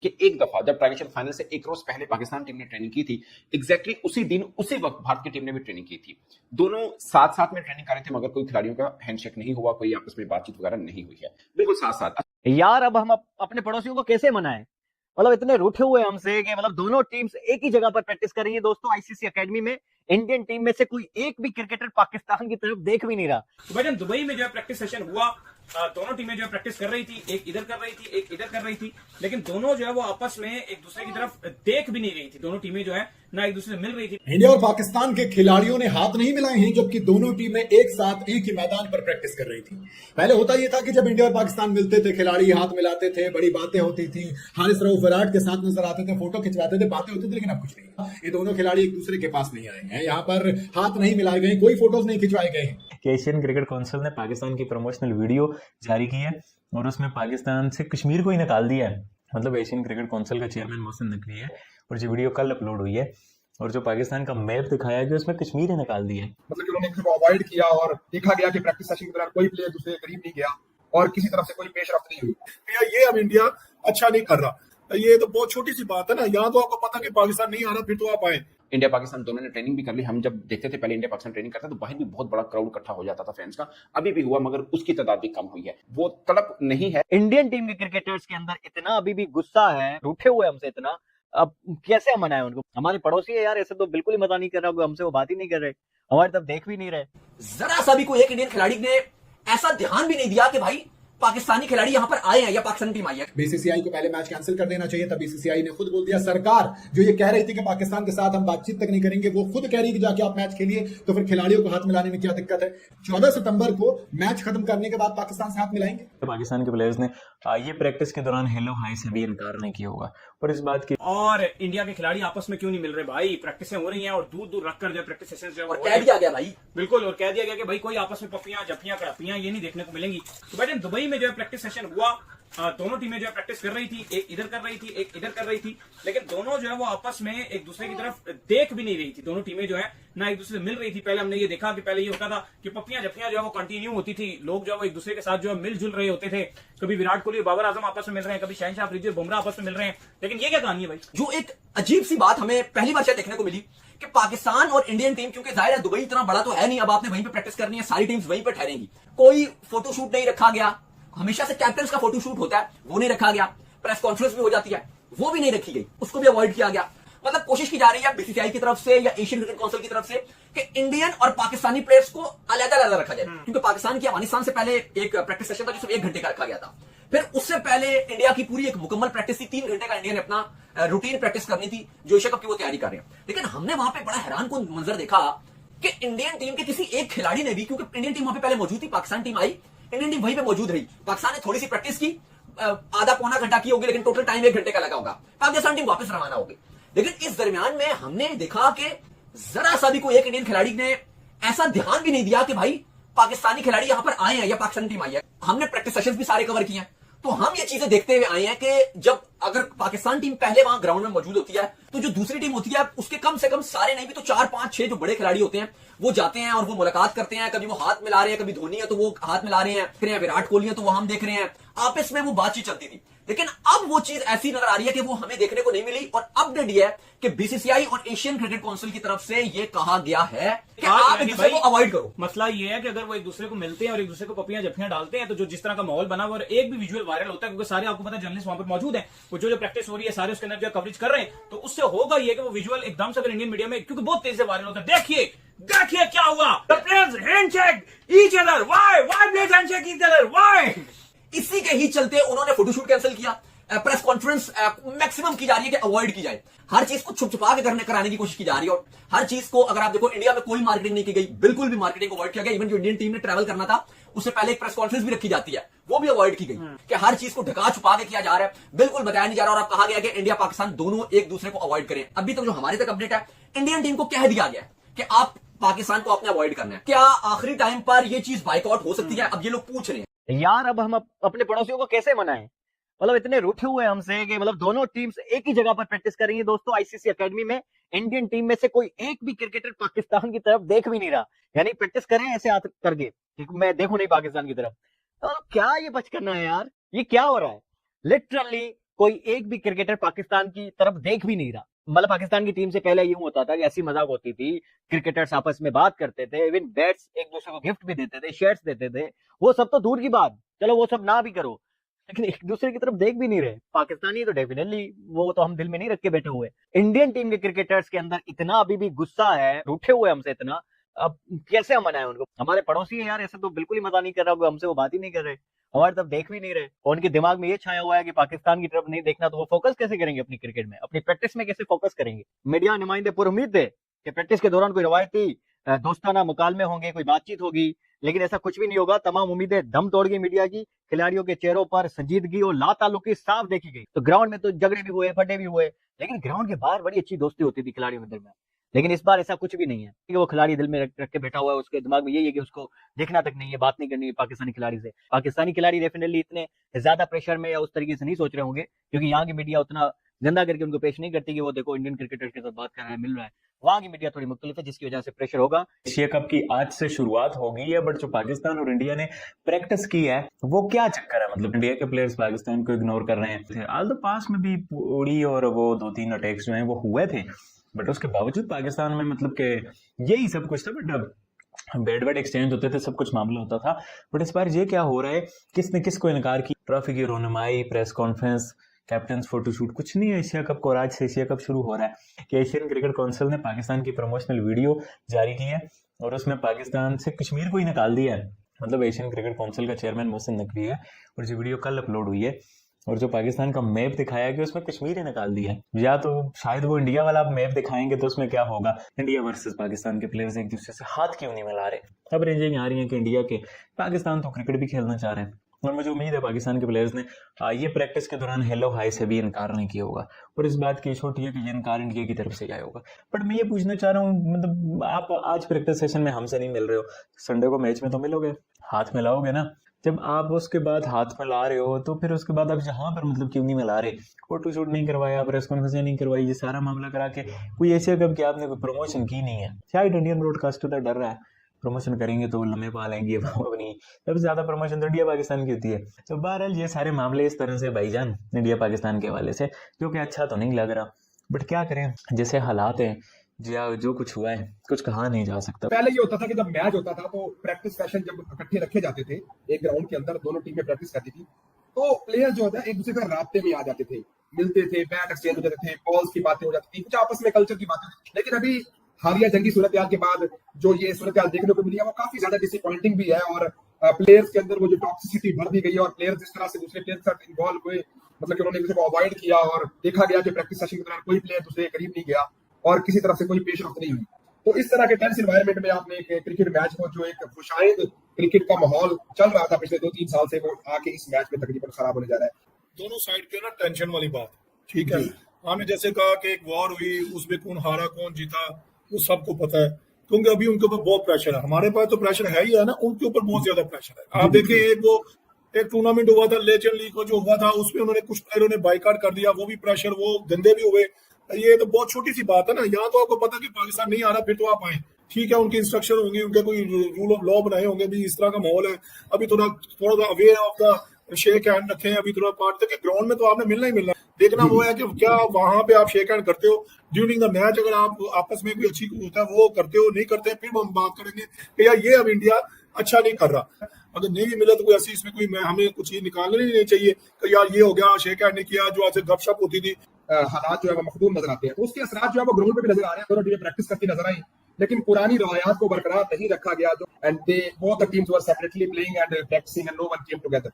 कि एक दफा जब ट्राई नेशन फाइनल से एक रोज पहले पाकिस्तान टीम ने ट्रेनिंग की थी, एग्जैक्टली उसी दिन उसी वक्त भारत की टीम ने भी ट्रेनिंग की थी। दोनों साथ साथ में ट्रेनिंग कर रहे थे, मगर कोई खिलाड़ियों का हैंडशेक नहीं हुआ, कोई आपस में बातचीत वगैरह नहीं हुई है, बिल्कुल साथ साथ। यार अब हम अपने पड़ोसियों को कैसे मनाएं? मतलब इतने रूठे हुए हमसे कि मतलब दोनों टीम्स एक ही जगह पर प्रैक्टिस कर रही है दोस्तों आईसीसी एकेडमी में। इंडियन टीम में से कोई एक भी क्रिकेटर पाकिस्तान की तरफ देख भी नहीं रहा। तो भाई दुबई में जो है प्रैक्टिस सेशन हुआ, दोनों टीमें जो है प्रैक्टिस कर रही थी, एक इधर कर रही थी एक इधर कर रही थी, लेकिन दोनों जो है वो आपस में एक दूसरे की तरफ देख भी नहीं रही थी। दोनों टीमें जो है ना एक दूसरे से मिल रही थी। इंडिया और पाकिस्तान के खिलाड़ियों ने हाथ नहीं मिलाए हैं, जबकि दोनों टीमें एक साथ एक ही मैदान पर प्रैक्टिस कर रही थी। पहले होता यह था कि जब इंडिया और पाकिस्तान मिलते थे, खिलाड़ी हाथ मिलाते थे, बड़ी बातें होती थी, हारिस रऊफ विराट के साथ नजर आते थे, फोटो खिंचवाते थे, बातें होती थी, लेकिन अब कुछ नहीं। ये दोनों खिलाड़ी एक दूसरे के पास नहीं आए हैं, यहाँ पर हाथ नहीं मिलाए गए, कोई फोटोज नहीं खिंचवाए गए हैं। कि एशियन क्रिकेट काउंसिल ने पाकिस्तान की प्रमोशनल वीडियो जारी की है और उसमें पाकिस्तान से कश्मीर को ही निकाल दिया है। मतलब एशियन क्रिकेट काउंसिल का चेयरमैन मोहसिन नकवी है और जो वीडियो कल अपलोड हुई है और जो पाकिस्तान का मैप दिखाया गया उसमें कश्मीर ही निकाल दिया है। मतलब कि उन्होंने एक दूसरे को अवॉइड किया और देखा गया कि प्रैक्टिस सेशन के दौरान कोई प्लेयर दूसरे के करीब नहीं गया और किसी तरफ से कोई पेशरफ्त नहीं हुई। ये अब इंडिया अच्छा नहीं कर रहा। ये तो बहुत छोटी सी बात है ना, यहाँ तो आपको पता कि पाकिस्तान नहीं आ रहा, फिर तो आप आए। इंडिया पाकिस्तान दोनों ने ट्रेनिंग भी कर ली। हम जब देखते थे पहले इंडिया पाकिस्तान ट्रेनिंग करता तो बाहर भी बहुत बड़ा क्राउड इकट्ठा हो जाता था फैंस का, अभी भी हुआ मगर उसकी तादाद भी कम हुई है, वो तड़प नहीं है। इंडियन टीम के क्रिकेटर्स के अंदर इतना अभी भी गुस्सा है, रूठे हुए हमसे इतना, अब कैसे हम मनाएं उनको? हमारे पड़ोसी है यार, ऐसे तो बिल्कुल ही मजा नहीं कर रहा, हमसे वो बात ही नहीं कर रहे, हमारी तरफ देख भी नहीं रहे। जरा सा भी कोई एक इंडियन खिलाड़ी ने ऐसा ध्यान भी नहीं दिया कि भाई पाकिस्तानी खिलाड़ी यहां पर आए हैं या पाकिस्तानी टीम आई है। बीसीसीआई को पहले मैच कैंसिल कर देना चाहिए था। बीसीसीआई ने खुद बोल दिया, सरकार जो ये कह रही थी कि पाकिस्तान के साथ हम बातचीत तक नहीं करेंगे, वो खुद कह रही कि जाके आप मैच खेलिए, तो फिर खिलाड़ियों को हाथ मिलाने में क्या दिक्कत है? 14 सितंबर को मैच खत्म करने के बाद पाकिस्तान से हाथ मिलाएंगे। पाकिस्तान के प्लेयर्स ने ये प्रैक्टिस के दौरान हेलो हाई से भी इनकार नहीं किया होगा और इस बात की। और इंडिया के खिलाड़ी आपस में क्यों नहीं मिल रहे भाई? प्रैक्टिसें हो रही हैं और दूर दूर रखकर जो प्रैक्टिस सेशन जो है कह दिया गया भाई, बिल्कुल, और कह दिया गया कि भाई कोई आपस में पपियां जपियां कड़पियां ये नहीं देखने को मिलेंगी। तो भाई दुबई में जो है प्रैक्टिस सेशन हुआ, दोनों टीमें जो है प्रैक्टिस कर रही थी, एक इधर कर रही थी एक इधर कर रही थी, लेकिन दोनों जो है वो आपस में एक दूसरे की तरफ देख भी नहीं रही थी। दोनों टीमें जो है ना एक दूसरे से मिल रही थी। पहले हमने ये देखा कि पहले ये होता था कि पपियां जपियां जो है वो कंटिन्यू होती थी, लोग जो है वो एक दूसरे के साथ जो है मिलजुल रहे होते थे। कभी विराट कोहली बाबर आजम आपस में मिल रहे हैं, कभी शहनशाह अफरीदी बुमराह आपस में मिल रहे हैं, लेकिन ये क्या कहानी है भाई? जो एक अजीब सी बात हमें पहली बार शायद देखने को मिली कि पाकिस्तान और इंडियन टीम, क्योंकि जाहिर है दुबई इतना बड़ा तो है नहीं, अब आपने वहीं पे प्रैक्टिस करनी है, सारी टीम्स वहीं पे ठहरेंगी, कोई फोटोशूट नहीं रखा गया। हमेशा से कैप्टन का फोटोशूट होता है, वो नहीं रखा गया। प्रेस कॉन्फ्रेंस भी हो जाती है, वो भी नहीं रखी गई, उसको भी अवॉइड किया गया। मतलब कोशिश की जा रही है बीसीसीआई की तरफ से या एशियन क्रिकेट काउंसिल की तरफ से कि इंडियन और पाकिस्तानी प्लेयर्स को अलग-अलग रखा जाए, क्योंकि पाकिस्तान की अफगानिस्तान से पहले एक प्रैक्टिस सेशन था जो सिर्फ 1 घंटे का रखा गया था। फिर उससे पहले इंडिया की पूरी एक मुकम्मल प्रैक्टिस थी, 3 घंटे का इंडिया ने अपना रूटीन प्रैक्टिस करनी थी, जो एशिया कप की वो तैयारी कर रहे हैं। लेकिन हमने वहां पे बड़ा हैरान कुन मंजर देखा कि इंडियन टीम के किसी एक खिलाड़ी ने भी, क्योंकि इंडियन टीम वहां पे पहले मौजूद थी, पाकिस्तान टीम आई, इंडियन टीम वहीं पे मौजूद रही, पाकिस्तान ने थोड़ी सी प्रैक्टिस की, आधा पौना घंटा की होगी, लेकिन टोटल टाइम 1 घंटे का लगा होगा, पाकिस्तान टीम वापस रवाना होगी। लेकिन इस दरमियान में हमने देखा कि जरा सा भी कोई एक इंडियन खिलाड़ी ने ऐसा ध्यान भी नहीं दिया कि भाई पाकिस्तानी खिलाड़ी यहां पर आए हैं या पाकिस्तानी टीम आई है। हमने प्रैक्टिस सेशंस भी सारे कवर किए हैं, तो हम ये चीजें देखते हुए आए हैं कि जब अगर पाकिस्तान टीम पहले वहां ग्राउंड में मौजूद होती है, तो जो दूसरी टीम होती है उसके कम से कम सारे नहीं भी तो 4 5 6 जो बड़े खिलाड़ी होते हैं वो जाते हैं और वो मुलाकात करते हैं। कभी वो हाथ मिला रहे हैं, कभी धोनी है तो वो हाथ मिला रहे हैं, विराट कोहली है तो वो हम देख रहे हैं, आपस में वो बातचीत चलती थी। लेकिन अब वो चीज ऐसी नजर आ रही है कि वो हमें देखने को नहीं मिली। और अपडेट ये है कि बीसीसीआई और एशियन क्रिकेट काउंसिल की तरफ से ये कहा गया है कि आप एक दूसरे को अवॉइड करो। मसला ये है कि अगर वो एक दूसरे को मिलते हैं और एक दूसरे को पपियां जपियां डालते हैं, तो जो जिस तरह का माहौल बना हुआ और एक भी विजुअल वायरल होता है, क्योंकि सारे आपको पता है जर्नलिस्ट वहां पर मौजूद है, वो जो प्रैक्टिस हो रही है सारे उसके अंदर जो कवरेज कर रहे हैं, तो उससे होगा ये कि वो विजुअल एकदम से अगर इंडियन मीडिया में, क्योंकि बहुत तेजी से वायरल होता है, देखिए देखिए क्या हुआ, the players handshake each other, why players handshake each other, why. इसी के ही चलते उन्होंने फोटोशूट कैंसिल किया, प्रेस कॉन्फ्रेंस मैक्सिमम की जा रही है कि अवॉइड की जाए, हर चीज को छुप छुपा के कराने की कोशिश की जा रही है। और हर चीज को अगर आप देखो, इंडिया में कोई मार्केटिंग नहीं की गई, बिल्कुल भी मार्केटिंग अवॉइड किया गया। इवन जो इंडियन टीम ने ट्रैवल करना था उससे पहले एक प्रेस कॉन्फ्रेंस भी रखी जाती है, वो भी अवॉइड की गई कि हर चीज को ढका छुपा के किया जा रहा है, बिल्कुल बताया नहीं जा रहा। और अब कहा गया कि इंडिया पाकिस्तान दोनों एक दूसरे को अवॉइड करें। अभी तक जो हमारे तक अपडेट है, इंडियन टीम को कह दिया गया कि आप पाकिस्तान को आपने अवॉइड करना है। क्या आखिरी टाइम पर यह चीज बाइकआउट हो सकती है? अब ये लोग पूछ रहे हैं। यार अब हम अपने पड़ोसियों को कैसे मनाएं? मतलब इतने रूठे हुए हमसे कि मतलब दोनों टीम्स एक ही जगह पर प्रैक्टिस कर रही है दोस्तों आईसीसी एकेडमी में। इंडियन टीम में से कोई एक भी क्रिकेटर पाकिस्तान की तरफ देख भी नहीं रहा, यानी प्रैक्टिस करें ऐसे हाथ करके, मैं देखूं नहीं पाकिस्तान की तरफ। तो क्या ये बचकना है यार? ये क्या हो रहा है? लिटरली कोई एक भी क्रिकेटर पाकिस्तान की तरफ देख भी नहीं रहा। मतलब पाकिस्तान की टीम से पहले यूं होता था कि ऐसी मजाक होती थी, क्रिकेटर्स आपस में बात करते थे, इवन बैट्स एक दूसरे को गिफ्ट भी देते थे, शर्ट्स देते थे, वो सब तो दूर की बात, चलो वो सब ना भी करो, लेकिन एक दूसरे की तरफ देख भी नहीं रहे। पाकिस्तानी तो डेफिनेटली वो तो हम दिल में नहीं रख के बैठे हुए। इंडियन टीम के क्रिकेटर्स के अंदर इतना अभी भी गुस्सा है, रूठे हुए हमसे इतना, अब कैसे हम मनाएं उनको? हमारे पड़ोसी है यार, ऐसे तो बिल्कुल ही मजा नहीं कर रहा, हमसे वो बात ही नहीं कर रहे, हमारी तरफ देख भी नहीं रहे, और उनके दिमाग में ये छाया हुआ है कि पाकिस्तान की तरफ नहीं देखना, तो वो फोकस कैसे करेंगे अपनी क्रिकेट में, अपनी प्रैक्टिस में कैसे फोकस करेंगे? मीडिया नुमाइंदे पूरी उम्मीद थे कि प्रैक्टिस के दौरान कोई रवायती दोस्ताना मुकालमे होंगे, कोई बातचीत होगी, लेकिन ऐसा कुछ भी नहीं होगा। तमाम उम्मीदें दम तोड़ गई मीडिया की। खिलाड़ियों के चेहरों पर संजीदगी और लाताल्लुकी साफ देखी गई। तो ग्राउंड में तो झगड़े भी हुए, फटे भी हुए, लेकिन ग्राउंड के बाहर बड़ी अच्छी दोस्ती होती थी खिलाड़ियों के दरमियान। लेकिन इस बार ऐसा कुछ भी नहीं है कि वो खिलाड़ी दिल में रख के बैठा हुआ है, उसके दिमाग में यही है कि उसको देखना तक नहीं है, बात नहीं करनी है पाकिस्तानी खिलाड़ी से। पाकिस्तानी खिलाड़ी डेफिनेटली इतने ज्यादा प्रेशर में या उस तरीके से नहीं सोच रहे होंगे, क्योंकि यहाँ की मीडिया उतना गंदा करके उनको पेश नहीं करती कि वो देखो इंडियन क्रिकेटर्स के साथ बात कर रहा है, मिल रहा है। वहां की मीडिया थोड़ी मुख्तलिफ है, जिसकी वजह से प्रेशर होगा। एशिया कप की आज से शुरुआत होगी है, बट जो पाकिस्तान और इंडिया ने प्रैक्टिस की है वो क्या चक्कर है? मतलब इंडिया के प्लेयर्स पाकिस्तान को इग्नोर कर रहे हैं। ऑल द पास में भी उड़ी और वो 2-3 अटैक्स जो हैं वो हुए थे, बट उसके बावजूद पाकिस्तान में मतलब कि यही सब कुछ था। बट अब बैड एक्सचेंज होते थे, सब कुछ मामला होता था। बट इस बार ये क्या हो रहा है, किसने किसको इनकार की? ट्रॉफी की रोनुमाई, प्रेस कॉन्फ्रेंस, कैप्टन फोटोशूट, कुछ नहीं है एशिया कप को। और आज से एशिया कप शुरू हो रहा है कि एशियन क्रिकेट काउंसिल ने पाकिस्तान की प्रमोशनल वीडियो जारी की है और उसमें पाकिस्तान से कश्मीर को ही निकाल दिया है। मतलब एशियन क्रिकेट काउंसिल का चेयरमैन मोहसिन नकवी है, और जो वीडियो कल अपलोड हुई है और जो पाकिस्तान का मैप दिखाया कि उसमें कश्मीर ही निकाल दिया है। या तो शायद वो इंडिया वाला मैप दिखाएंगे तो उसमें क्या होगा, इंडिया वर्सेस पाकिस्तान के प्लेयर्स एक दूसरे से हाथ क्यों नहीं मिला रहे। अब रेंजें आ रही हैं कि इंडिया के पाकिस्तान तो क्रिकेट भी खेलना चाह रहे हैं, और मुझे उम्मीद है पाकिस्तान के प्लेयर्स ने ये प्रैक्टिस के दौरान हेलो हाई से भी इनकार नहीं किया होगा, और इस बात की छोटी है कि ये इनकार इंडिया की तरफ से आया होगा। बट मैं ये पूछना चाह रहा हूँ, मतलब आप आज प्रैक्टिस सेशन में हमसे नहीं मिल रहे हो, संडे को मैच में तो मिलोगे, हाथ मिलाओगे ना। जब आप उसके बाद हाथ मिला रहे हो तो फिर उसके बाद आप यहाँ पर मतलब क्यों नहीं मिला रहे? फोटो शूट नहीं करवाया, प्रेस कॉन्फ्रेंस नहीं करवाई, ये सारा मामला करा के कोई एशिया कप की आपने कोई प्रमोशन की नहीं है। शायद इंडियन ब्रॉडकास्टर डर रहा है प्रमोशन करेंगे तो लम्बे पा लेंगे अपनी, सबसे ज्यादा प्रमोशन तो इंडिया पाकिस्तान की होती है। तो बहरहाल ये सारे मामले इस तरह से भाईजान इंडिया पाकिस्तान के हवाले से, जो कि अच्छा तो नहीं लग रहा, बट क्या करें, जैसे हालात हैं, जो कुछ हुआ है कुछ कहा नहीं जा सकता। पहले ये होता था कि जब मैच होता था तो प्रैक्टिस सेशन जब इकट्ठे रखे जाते थे एक ग्राउंड के अंदर, दोनों टीमें प्रैक्टिस करती थी, तो प्लेयर जो होता है एक दूसरे का राब्ते में आ जाते थे, मिलते थे, बैट एक्सचेंज हो जाते थे, बॉल्स की बातें हो जाती थी, कुछ आपस में कल्चर की बातें होती थी। लेकिन अभी हालिया जंगी सूरत के बाद जो ये सूरत देखने को मिली है वो काफी ज्यादा डिसअपॉइंटिंग भी है, और प्लेयर्स के अंदर वो जो टॉक्सिसिटी बढ़ दी गई है, और प्लेयर्स जिस तरह से दूसरे प्लेयर के साथ इन्वॉल्व हुए, मतलब कि उन्होंने एक दूसरे को अवॉइड किया, और देखा गया कि प्रैक्टिस सेशन के दौरान कोई प्लेयर दूसरे के करीब नहीं गया और किसी तरफ से कोई पेश रफ्त नहीं हुई। तो इस तरह के टेंस एनवायरनमेंट में आपने एक क्रिकेट मैच को, जो एक खुशाइंद क्रिकेट का माहौल चल रहा था पिछले 2-3 साल से, वो आके इस मैच में तकरीबन खराब होने जा रहा है। दोनों साइड के ना टेंशन वाली बात, ठीक है। हमने जैसे कहा कि एक वॉर हुई, उसमें कौन हारा कौन जीता वो सबको पता है, क्योंकि अभी उनके ऊपर बहुत प्रेशर है। हमारे पास तो प्रेशर है ही है ना, उनके ऊपर बहुत ज्यादा प्रेशर है। आप देखिए एक टूर्नामेंट हुआ था लेजेंड लीग को जो हुआ था, उसमें उन्होंने कुछ प्लेयरों ने बाइकआउट कर दिया, वो भी प्रेशर, वो गंदे भी हुए। ये तो बहुत छोटी सी बात है ना, यहाँ तो आपको पता कि पाकिस्तान नहीं आ रहा, फिर तो आप आए, ठीक है, उनकी इंस्ट्रक्शन होंगी, उनके कोई रूल ऑफ लॉ बनाए होंगे, भी इस तरह का माहौल है, अभी थोड़ा aware of the shake hand रखें, अभी थोड़ा पार्ट तक ग्राउंड में तो आपने मिलना ही मिलना। देखना वो है कि क्या वहां पे आप शेक हैंड करते हो ड्यूरिंग द मैच, अगर आप आपस में कोई अच्छी होता है वो करते हो, नहीं करते फिर हम बात करेंगे कि यार ये अब इंडिया अच्छा नहीं कर रहा। अगर नहीं भी मिला तो कोई ऐसी इसमें कोई हमें कुछ चीज निकालनी नहीं चाहिए कि यार ये हो गया, शेक हैंड नहीं किया, जो ऐसे गपशप होती थी। हालात जो है वो मखदूम नजर आते हैं, तो उसके असरात जो है वो ग्राउंड पे भी नजर आ रहे हैं। दोनों टीमें प्रैक्टिस करती नजर आई, लेकिन पुरानी रवायात को बरकरार नहीं रखा गया, जो and they both the teams were separately playing and practising and no one came together.